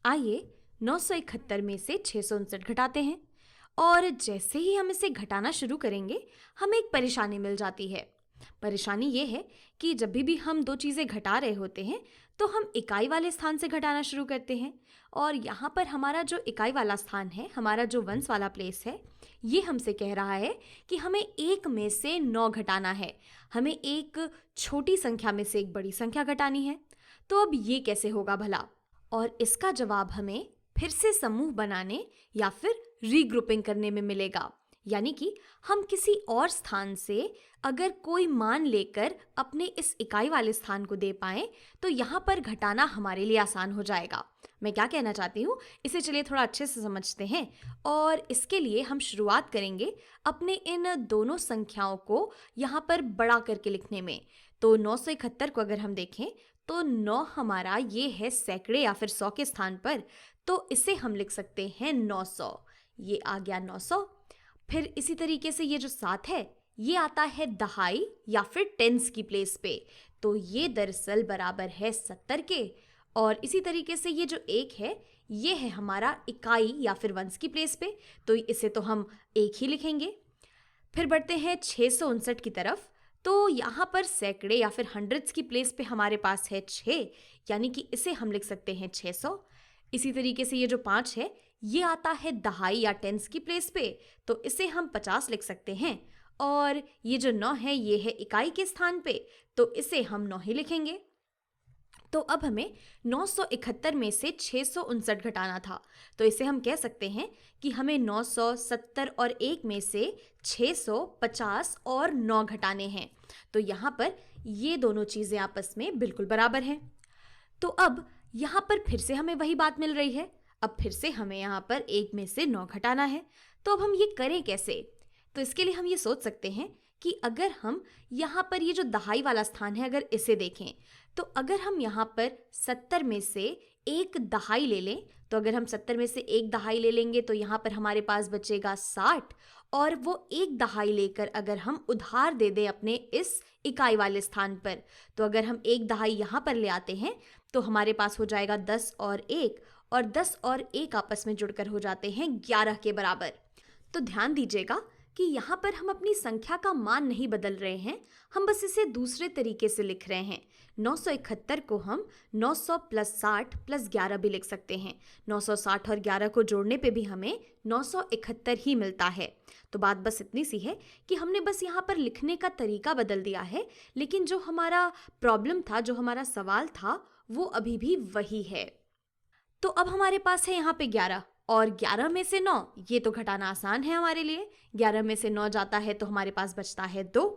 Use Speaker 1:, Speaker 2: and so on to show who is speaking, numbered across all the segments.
Speaker 1: आइए 971 में से 659 घटाते हैं। और जैसे ही हम इसे घटाना शुरू करेंगे, हमें एक परेशानी मिल जाती है। परेशानी ये है कि जब भी हम दो चीज़ें घटा रहे होते हैं, तो हम इकाई वाले स्थान से घटाना शुरू करते हैं। और यहाँ पर हमारा जो इकाई वाला स्थान है, हमारा जो वंश वाला प्लेस है, ये हमसे कह रहा है कि हमें एक में से 9 घटाना है। हमें एक छोटी संख्या में से एक बड़ी संख्या घटानी है। तो अब ये कैसे होगा भला? और इसका जवाब हमें फिर से समूह बनाने या फिर रीग्रुपिंग करने में मिलेगा। यानी कि हम किसी और स्थान से अगर कोई मान लेकर अपने इस इकाई वाले स्थान को दे पाएं, तो यहाँ पर घटाना हमारे लिए आसान हो जाएगा। मैं क्या कहना चाहती हूँ, इसे चलिए थोड़ा अच्छे से समझते हैं। और इसके लिए हम शुरुआत करेंगे अपने इन दोनों संख्याओं को यहाँ पर बड़ा करके लिखने में। तो 971 को अगर हम देखें, तो 9 हमारा ये है सैकड़े या फिर 100 के स्थान पर, तो इसे हम लिख सकते हैं 900। ये आ गया 900। फिर इसी तरीके से ये जो 7 है, ये आता है दहाई या फिर टेंस की प्लेस पे, तो ये दरअसल बराबर है 70 के। और इसी तरीके से ये जो 1 है, ये है हमारा इकाई या फिर वंश की प्लेस पे, तो इसे तो हम 1 ही लिखेंगे। फिर बढ़ते हैं 659 की तरफ। तो यहाँ पर सैकड़े या फिर हंड्रेड्स की प्लेस पे हमारे पास है 6, यानी कि इसे हम लिख सकते हैं 600। इसी तरीके से ये जो 5 है, ये आता है दहाई या टेंस की प्लेस पे, तो इसे हम 50 लिख सकते हैं। और ये जो 9 है, ये है इकाई के स्थान पे, तो इसे हम 9 ही लिखेंगे। तो अब हमें 971 में से 659 घटाना था, तो इसे हम कह सकते हैं कि हमें 970 और 1 में से 650 और 9 घटाने हैं। तो यहाँ पर ये दोनों चीज़ें आपस में बिल्कुल बराबर हैं। तो अब यहाँ पर फिर से हमें वही बात मिल रही है। अब फिर से हमें यहाँ पर 1 में से 9 घटाना है। तो अब हम ये करें कैसे? तो इसके लिए हम ये सोच सकते हैं कि अगर हम यहाँ पर ये जो दहाई वाला स्थान है, अगर इसे देखें, तो अगर हम यहाँ पर 70 में से एक दहाई ले लें, तो अगर हम 70 में से एक दहाई ले लेंगे, तो यहाँ पर हमारे पास बचेगा 60। और वो एक दहाई लेकर अगर हम उधार दे दें अपने इस इकाई वाले स्थान पर, तो अगर हम एक दहाई यहाँ पर ले आते हैं, तो हमारे पास हो जाएगा 10 और 1, और 10 और 1 आपस में जुड़कर हो जाते हैं 11 के बराबर। तो ध्यान दीजिएगा कि यहाँ पर हम अपनी संख्या का मान नहीं बदल रहे हैं, हम बस इसे दूसरे तरीके से लिख रहे हैं। 971 को हम 900 प्लस 60 प्लस 11 भी लिख सकते हैं। 960 और 11 को जोड़ने पे भी हमें 971 ही मिलता है। तो बात बस इतनी सी है कि हमने बस यहाँ पर लिखने का तरीका बदल दिया है, लेकिन जो हमारा प्रॉब्लम था, जो हमारा सवाल था, वो अभी भी वही है। तो अब हमारे पास है यहाँ पे 11 और 11 में से 9, ये तो घटाना आसान है हमारे लिए। 11 में से 9 जाता है तो हमारे पास बचता है 2।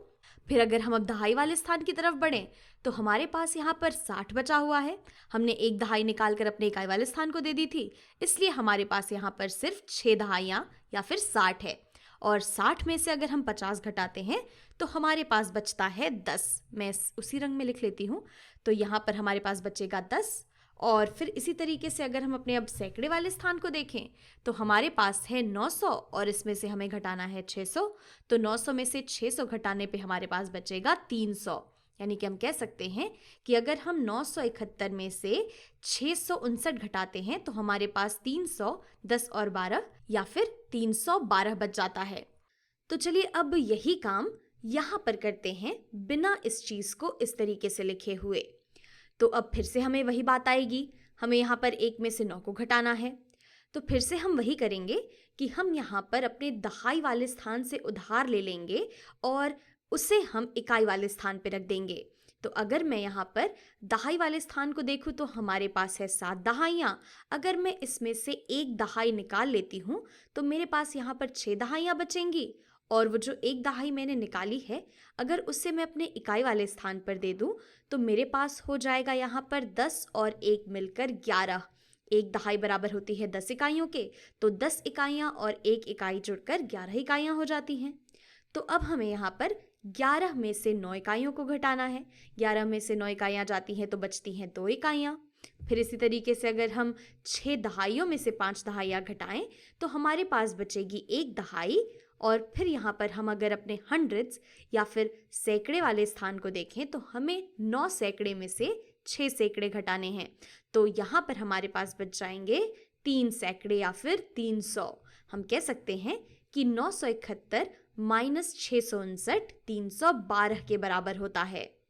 Speaker 1: फिर अगर हम अब दहाई वाले स्थान की तरफ बढ़ें, तो हमारे पास यहाँ पर 60 बचा हुआ है। हमने एक दहाई निकाल कर अपने इकाई वाले स्थान को दे दी थी, इसलिए हमारे पास यहाँ पर सिर्फ 6 दहाइयाँ या फिर 60 है। और 60 में से अगर हम 50 घटाते हैं, तो हमारे पास बचता है 10। मैं उसी रंग में लिख लेती हूँ। तो यहाँ पर हमारे पास बचेगा 10। और फिर इसी तरीके से अगर हम अपने अब सैकड़े वाले स्थान को देखें, तो हमारे पास है 900 और इसमें से हमें घटाना है 600। तो 900 में से 600 घटाने पे हमारे पास बचेगा 300। यानी कि हम कह सकते हैं कि अगर हम 971 में से 659 घटाते हैं, तो हमारे पास 300, 10 और 12 या फिर 312 बच जाता है। तो चलिए अब यही काम यहाँ पर करते हैं, बिना इस चीज़ को इस तरीके से लिखे हुए। तो अब फिर से हमें वही बात आएगी, हमें यहाँ पर 1 में से 9 को घटाना है। तो फिर से हम वही करेंगे कि हम यहाँ पर अपने दहाई वाले स्थान से उधार ले लेंगे और उसे हम इकाई वाले स्थान पर रख देंगे। तो अगर मैं यहाँ पर दहाई वाले स्थान को देखूँ, तो हमारे पास है 7 दहाइयाँ। अगर मैं इसमें से एक दहाई निकाल लेती हूँ, तो मेरे पास यहाँ पर 6 दहाइयाँ बचेंगी। और वो जो एक दहाई मैंने निकाली है, अगर उससे मैं अपने इकाई वाले स्थान पर दे दूं, तो मेरे पास हो जाएगा यहाँ पर 10 और 1 मिलकर 11। एक दहाई बराबर होती है 10 इकाइयों के, तो 10 इकाइयाँ और एक इकाई जुड़कर 11 इकाइयाँ हो जाती हैं। तो अब हमें यहाँ पर 11 में से 9 इकाइयों को घटाना है। 11 में से 9 इकाइयाँ जाती हैं तो बचती हैं 2 इकाइयाँ। फिर इसी तरीके से अगर हम 6 दहाइयों में से 5 दहाइयाँ घटाएं, तो हमारे पास बचेगी 1 दहाई। और फिर यहाँ पर हम अगर अपने हंड्रेड्स या फिर सैकड़े वाले स्थान को देखें, तो हमें 9 सैकड़े में से 6 सैकड़े घटाने हैं। तो यहाँ पर हमारे पास बच जाएंगे 3 सैकड़े या फिर 300। हम कह सकते हैं कि 971 - 659 312 के बराबर होता है।